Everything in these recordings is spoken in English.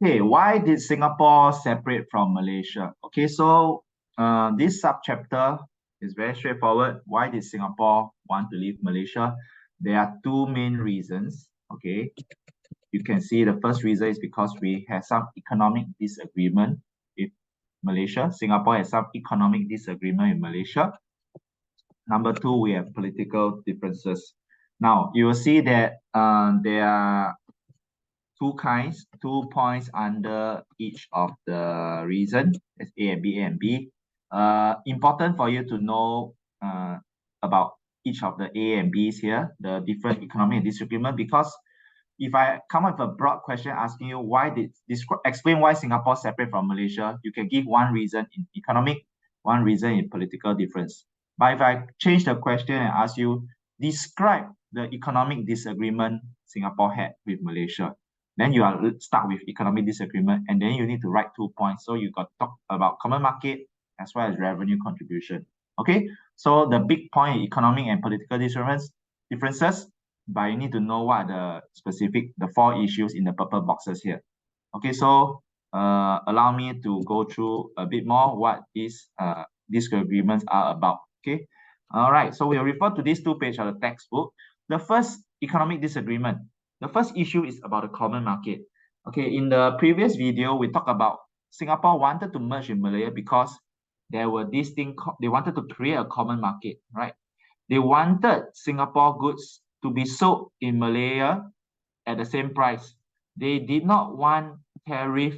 Okay, why did Singapore separate from Malaysia? Okay, so this subchapter is very straightforward. Why did Singapore want to leave Malaysia? There are two main reasons. Okay, you can see the first reason is because we have some economic disagreement with Malaysia. Singapore has some economic disagreement in Malaysia. Number two, we have political differences. Now, you will see that there are two points under each of the reason. That's A and B, A and B. Important for you to know about each of the A and B's here, the different economic disagreement, because if I come up with a broad question asking you explain why Singapore separate from Malaysia, you can give one reason in economic, one reason in political difference. But if I change the question and ask you, describe the economic disagreement Singapore had with Malaysia, then you are stuck with economic disagreement, and then you need to write 2 points. So you got to talk about common market as well as revenue contribution. Okay, so the big point in economic and political differences, but you need to know what are the 4 issues in the purple boxes here. Okay, so allow me to go through a bit more what these disagreements are about. Okay, all right, so we'll refer to these 2 pages of the textbook. The first economic disagreement, the first issue is about the common market. Okay, in the previous video, we talked about Singapore wanted to merge with Malaya because there were this thing, they wanted to create a common market, right? They wanted Singapore goods to be sold in Malaya at the same price. They did not want tariff.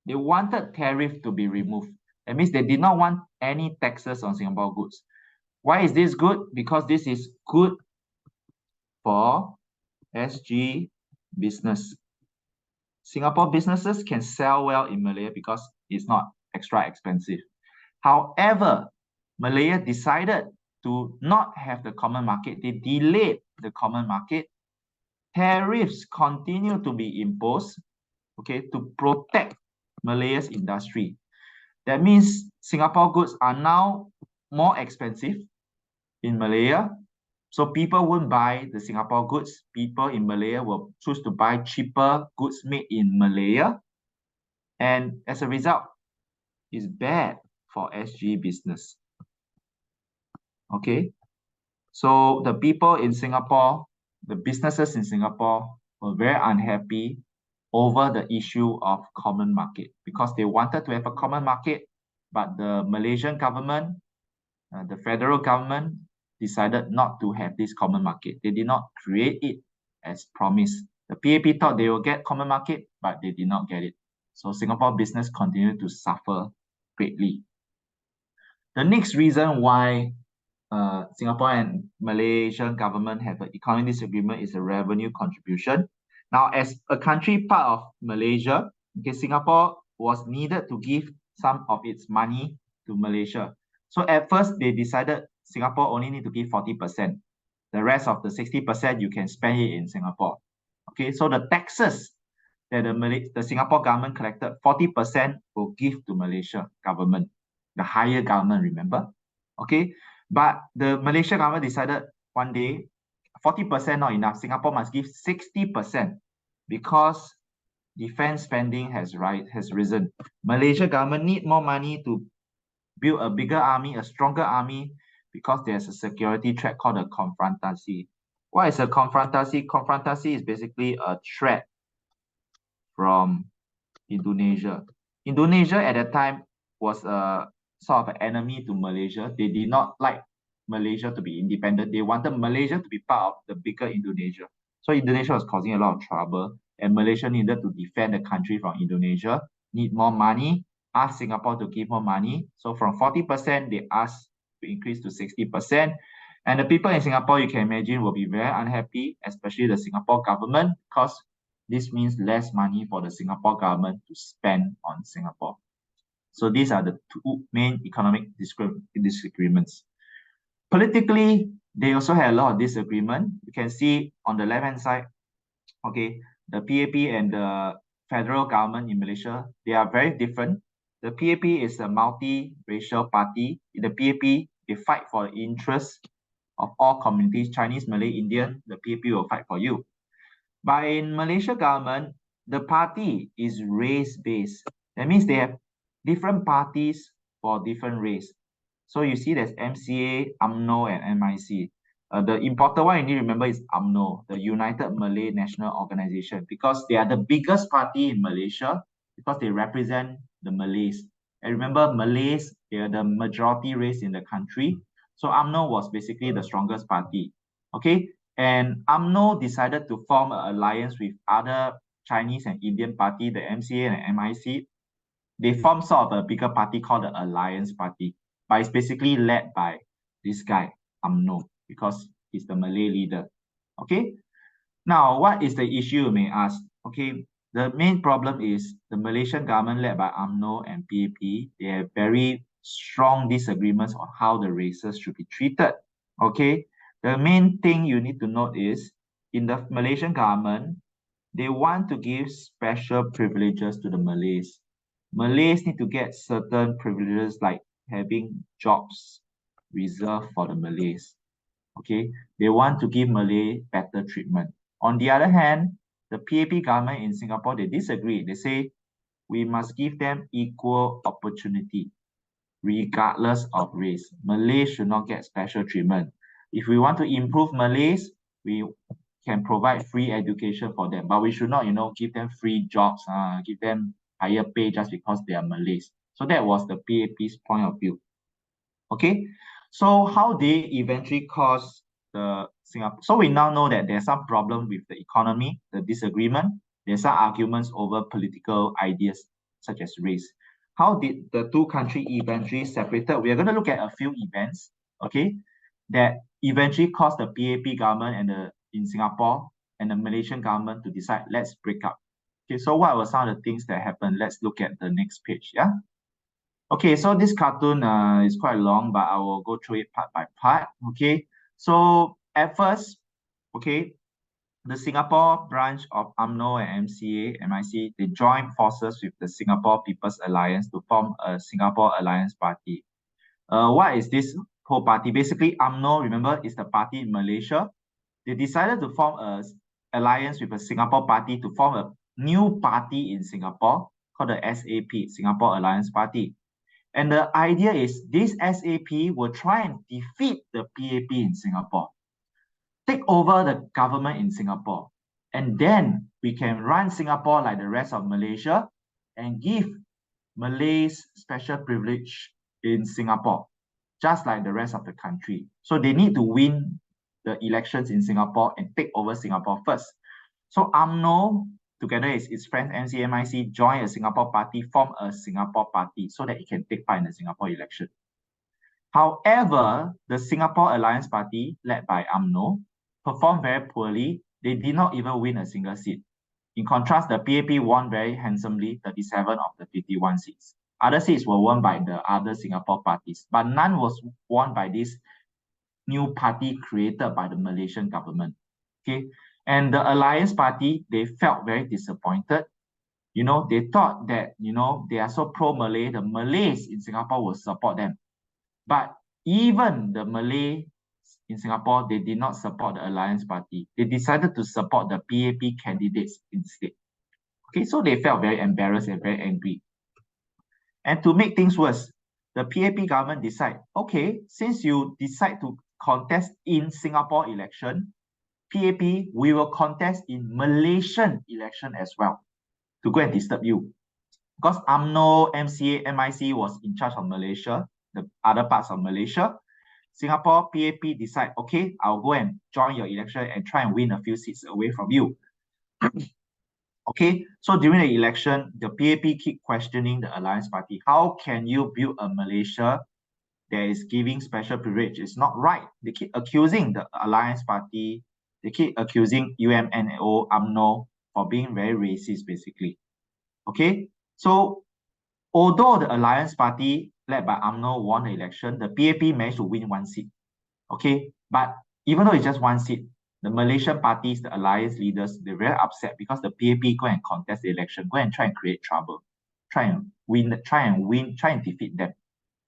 They wanted tariff to be removed. That means they did not want any taxes on Singapore goods. Why is this good? Because this is good for SG business. Singapore businesses can sell well in Malaya because it's not extra expensive. However, Malaya decided to not have the common market. They delayed the common market. Tariffs continue to be imposed, okay, to protect Malaya's industry. That means Singapore goods are now more expensive in Malaya. So people won't buy the Singapore goods. People in Malaya will choose to buy cheaper goods made in Malaya. And as a result, it's bad for SG business. Okay. So the people in Singapore, the businesses in Singapore were very unhappy over the issue of common market because they wanted to have a common market, but the Malaysian government, the federal government decided not to have this common market. They did not create it as promised. The PAP thought they will get common market, but they did not get it. So Singapore business continued to suffer greatly. The next reason why Singapore and Malaysian government have an economic disagreement is a revenue contribution. Now, as a country part of Malaysia, okay, Singapore was needed to give some of its money to Malaysia. So at first, they decided Singapore only need to give 40%. The rest of the 60%, you can spend it in Singapore. Okay, so the taxes that the Singapore government collected, 40% will give to Malaysia government, the higher government, remember? Okay, but the Malaysian government decided one day, 40% not enough. Singapore must give 60% because defense spending has risen. Malaysia government need more money to build a bigger army, a stronger army, because there's a security threat called a confrontancy. What is a confrontancy? Confrontancy is basically a threat from Indonesia. Indonesia at that time was a sort of an enemy to Malaysia. They did not like Malaysia to be independent. They wanted Malaysia to be part of the bigger Indonesia. So Indonesia was causing a lot of trouble, and Malaysia needed to defend the country from Indonesia, need more money, ask Singapore to give more money. So from 40%, they asked to increase to 60%. And the people in Singapore, you can imagine, will be very unhappy, especially the Singapore government, because this means less money for the Singapore government to spend on Singapore. So these are the 2 main economic disagreements. Politically, they also had a lot of disagreement. You can see on the left-hand side, okay, the PAP and the federal government in Malaysia, they are very different. The PAP is a multi-racial party. In the PAP, they fight for the interests of all communities, Chinese, Malay, Indian. The PAP will fight for you. But in Malaysia government, the party is race-based. That means they have different parties for different race. So you see there's MCA, UMNO, and MIC. The important one you need to remember is UMNO, the United Malay National Organization, because they are the biggest party in Malaysia because they represent the Malays. And remember, Malays, they are the majority race in the country. So UMNO was basically the strongest party. Okay, and UMNO decided to form an alliance with other Chinese and Indian party, the MCA and MIC. They formed sort of a bigger party called the Alliance Party, but it's basically led by this guy, UMNO, because he's the Malay leader. Okay, now what is the issue, you may ask? Okay, the main problem is the Malaysian government led by UMNO and PAP, they have very strong disagreements on how the races should be treated. Okay, the main thing you need to note is in the Malaysian government, they want to give special privileges to the Malays. Malays need to get certain privileges like having jobs reserved for the Malays. Okay, they want to give Malay better treatment. On the other hand, the PAP government in Singapore, they disagree. They say we must give them equal opportunity regardless of race. Malays should not get special treatment. If we want to improve Malays, we can provide free education for them, but we should not, give them free jobs, give them higher pay just because they are Malays. So that was the PAP's point of view. Okay, so how they eventually cause the Singapore. So we now know that there's some problem with the economy, the disagreement. There's some arguments over political ideas such as race. How did the two countries eventually separated? We are going to look at a few events, okay, that eventually caused the PAP government and in Singapore and the Malaysian government to decide, let's break up. Okay, so what were some of the things that happened? Let's look at the next page, yeah? Okay, so this cartoon is quite long, but I will go through it part by part, okay? So at first, okay, the Singapore branch of UMNO and MCA, MIC, they joined forces with the Singapore People's Alliance to form a Singapore Alliance Party. What is this whole party? Basically, UMNO, remember, is the party in Malaysia. They decided to form an alliance with a Singapore party to form a new party in Singapore called the SAP, Singapore Alliance Party. And the idea is this SAP will try and defeat the PAP in Singapore, take over the government in Singapore, and then we can run Singapore like the rest of Malaysia and give Malays special privilege in Singapore, just like the rest of the country. So they need to win the elections in Singapore and take over Singapore first. So UMNO, together with its friends MCMIC, join a Singapore party, form a Singapore party so that it can take part in the Singapore election. However, the Singapore Alliance Party, led by UMNO, performed very poorly. They did not even win a single seat. In contrast, the PAP won very handsomely, 37 of the 51 seats. Other seats were won by the other Singapore parties, but none was won by this new party created by the Malaysian government. Okay, and the Alliance Party, they felt very disappointed. They thought that, they are so pro-Malay, the Malays in Singapore will support them. But even the Malay in Singapore, they did not support the Alliance Party. They decided to support the PAP candidates instead. Okay, so they felt very embarrassed and very angry. And to make things worse, the PAP government decide, okay, since you decide to contest in Singapore election, PAP, we will contest in Malaysian election as well to go and disturb you. Because UMNO, MCA, MIC was in charge of Malaysia, the other parts of Malaysia, Singapore PAP decide, okay, I'll go and join your election and try and win a few seats away from you. Okay, so during the election, the PAP keep questioning the Alliance Party. How can you build a Malaysia that is giving special privilege? It's not right. They keep accusing the Alliance Party. They keep accusing UMNO, UMNO for being very racist, basically. Okay, so although the Alliance Party led by UMNO won the election, the PAP managed to win one seat. Okay, but even though it's just one seat, the Malaysian parties, the alliance leaders, they're very upset because the PAP go and contest the election, go and try and create trouble, try and defeat them.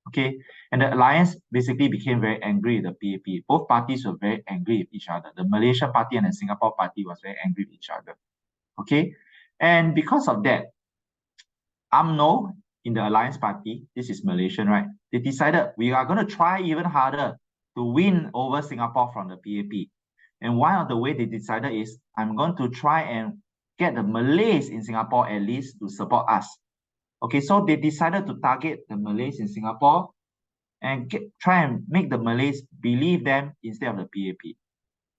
Okay, and the alliance basically became very angry with the PAP. Both parties were very angry with each other. The Malaysian party and the Singapore party was very angry with each other. Okay, And because of that, UMNO in the Alliance Party, this is Malaysian, right? They decided we are going to try even harder to win over Singapore from the PAP. And one of the way they decided is, I'm going to try and get the Malays in Singapore at least to support us. Okay, so they decided to target the Malays in Singapore and try and make the Malays believe them instead of the PAP.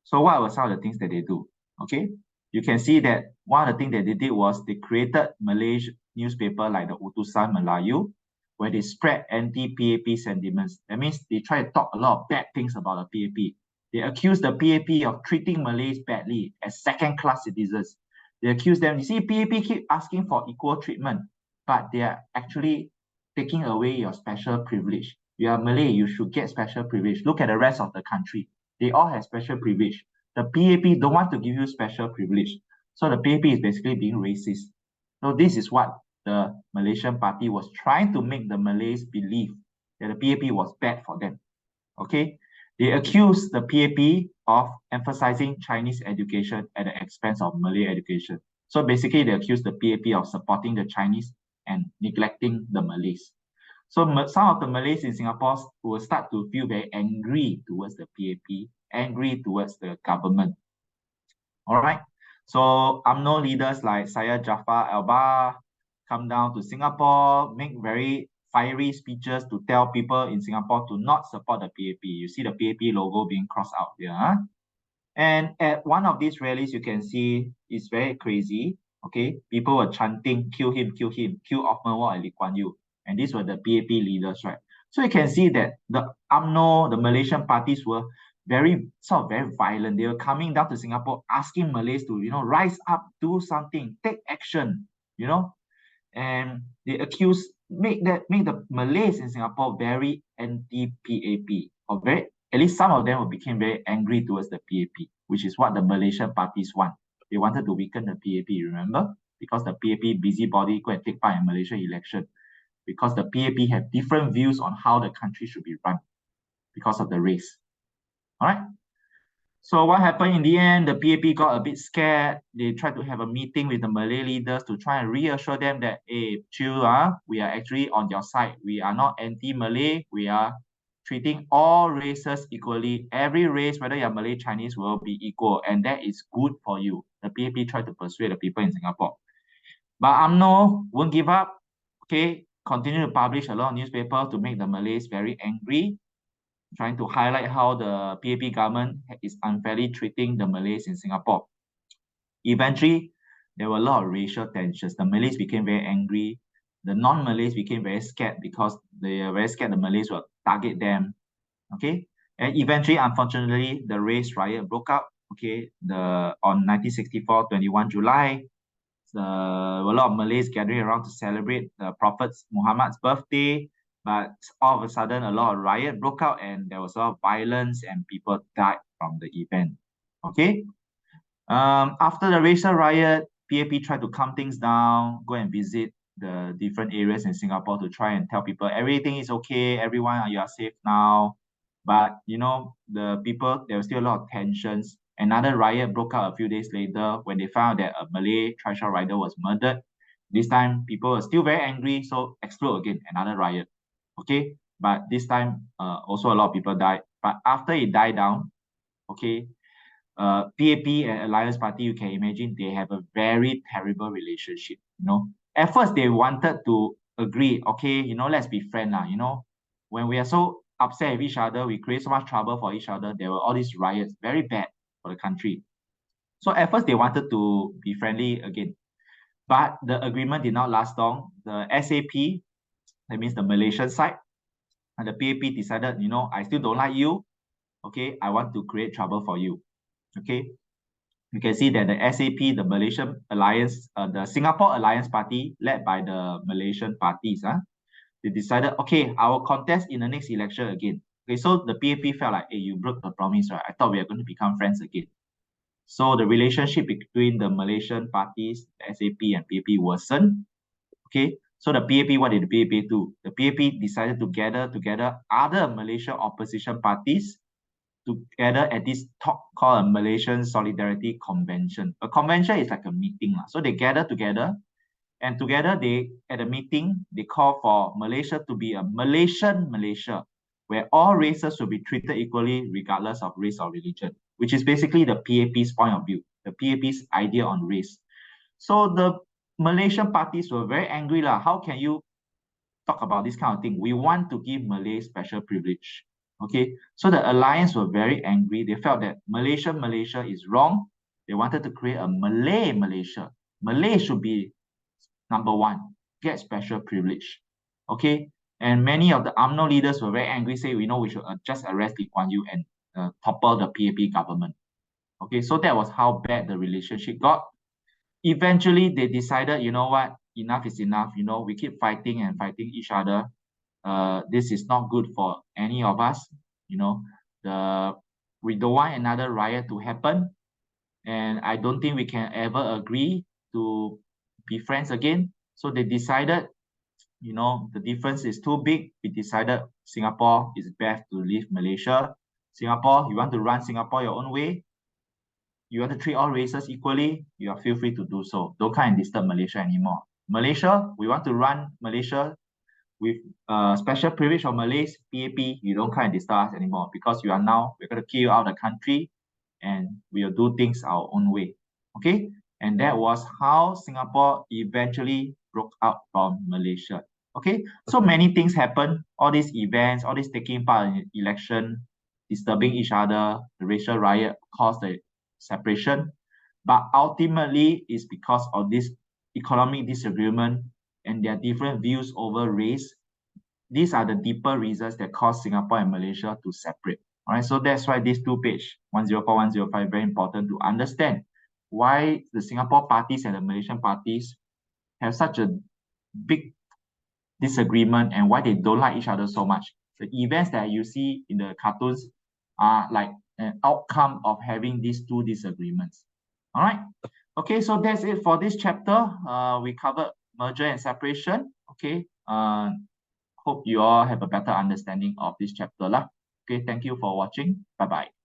So what were some of the things that they do? Okay, you can see that one of the things that they did was they created Malaysian newspaper like the Utusan Melayu, where they spread anti-PAP sentiments. That means they try to talk a lot of bad things about the PAP. They accuse the PAP of treating Malays badly as second-class citizens. They accuse them, you see, PAP keep asking for equal treatment, but they are actually taking away your special privilege. You are Malay, you should get special privilege. Look at the rest of the country. They all have special privilege. The PAP don't want to give you special privilege. So the PAP is basically being racist. So this is what the Malaysian party was trying to make the Malays believe, that the PAP was bad for them. Okay, they accused the PAP of emphasizing Chinese education at the expense of Malay education. So basically, they accused the PAP of supporting the Chinese and neglecting the Malays. So some of the Malays in Singapore will start to feel very angry towards the PAP, angry towards the government. All right. So UMNO leaders like Syed Jaafar Albar come down to Singapore, make very fiery speeches to tell people in Singapore to not support the PAP. You see the PAP logo being crossed out here. Huh? And at one of these rallies, you can see it's very crazy. Okay, people were chanting, kill him, kill Off Menwat and Lee Kuan Yew. And these were the PAP leaders, right? So you can see that the UMNO, the Malaysian parties were very violent. They were coming down to Singapore, asking Malays to, rise up, do something, take action, and they make the Malays in Singapore very anti-PAP, or at least some of them became very angry towards the PAP, which is what the Malaysian parties want. They wanted to weaken the PAP, remember? Because the PAP busybody go and take part in Malaysian election. Because the PAP have different views on how the country should be run because of the race. All right. So what happened in the end, the PAP got a bit scared. They tried to have a meeting with the Malay leaders to try and reassure them that, hey, chill, we are actually on your side. We are not anti-Malay. We are treating all races equally. Every race, whether you're Malay, Chinese, will be equal. And that is good for you. The PAP tried to persuade the people in Singapore. But UMNO won't give up. Okay, continue to publish a lot of newspapers to make the Malays very angry, trying to highlight how the PAP government is unfairly treating the Malays in Singapore. Eventually, there were a lot of racial tensions. The Malays became very angry. The non-Malays became very scared because they are very scared the Malays will target them. Okay, and eventually, unfortunately, the race riot broke out. Okay, on 1964, 21 July, a lot of Malays gathering around to celebrate the Prophet Muhammad's birthday. But all of a sudden, a lot of riot broke out and there was a lot of violence and people died from the event. Okay. After the racial riot, PAP tried to calm things down, go and visit the different areas in Singapore to try and tell people everything is okay, everyone, you are safe now. But the people, there was still a lot of tensions. Another riot broke out a few days later when they found that a Malay trishaw rider was murdered. This time, people were still very angry, so explode again, another riot. Okay, but this time, also a lot of people died. But after it died down, okay, PAP and Alliance Party, you can imagine they have a very terrible relationship. At first they wanted to agree, okay, let's be friends now. When we are so upset with each other, we create so much trouble for each other. There were all these riots, very bad for the country. So at first they wanted to be friendly again, but the agreement did not last long. The SAP, that means the Malaysian side, and the PAP decided, I still don't like you. Okay, I want to create trouble for you. Okay, you can see that the SAP, the Malaysian Alliance, the Singapore Alliance Party, led by the Malaysian parties, they decided, okay, I will contest in the next election again. Okay, so the PAP felt like, hey, you broke the promise, right? I thought we are going to become friends again. So the relationship between the Malaysian parties, the SAP and PAP worsened. Okay, so the PAP, what did the PAP do? The PAP decided to gather together other Malaysian opposition parties together at this talk called a Malaysian Solidarity Convention. A convention is like a meeting. So they gather together, and together they, at a meeting, they call for Malaysia to be a Malaysian Malaysia, where all races will be treated equally regardless of race or religion, which is basically the PAP's point of view, the PAP's idea on race. So the Malaysian parties were very angry. How can you talk about this kind of thing? We want to give Malay special privilege. Okay, so the alliance were very angry. They felt that Malaysia is wrong. They wanted to create a Malay Malaysia. Malay should be number one, get special privilege. Okay, and many of the UMNO leaders were very angry, say, we should just arrest Lee Kuan Yew and topple the PAP government. Okay, so that was how bad the relationship got. Eventually, they decided, you know what, enough is enough. We keep fighting and fighting each other. This is not good for any of us. We don't want another riot to happen, and I don't think we can ever agree to be friends again. So they decided, the difference is too big. We decided Singapore is best to leave Malaysia. Singapore, you want to run Singapore your own way, you want to treat all races equally, you feel free to do so. Don't come and disturb Malaysia anymore. Malaysia, we want to run Malaysia with special privilege of Malays, PAP, you don't come and disturb us anymore, because we're going to kill you out of the country and we'll do things our own way. Okay? And that was how Singapore eventually broke out from Malaysia. Okay? So many things happen. All these events, all this taking part in election, disturbing each other, the racial riot caused the separation. But ultimately, it's because of this economic disagreement and their different views over race. These are the deeper reasons that cause Singapore and Malaysia to separate. All right, so that's why these two page 104, 105 very important to understand why the Singapore parties and the Malaysian parties have such a big disagreement and why they don't like each other so much. The events that you see in the cartoons are like an outcome of having these two disagreements. All right. Okay, so that's it for this chapter. We covered merger and separation. Okay. Hope you all have a better understanding of this chapter. Okay, thank you for watching. Bye-bye.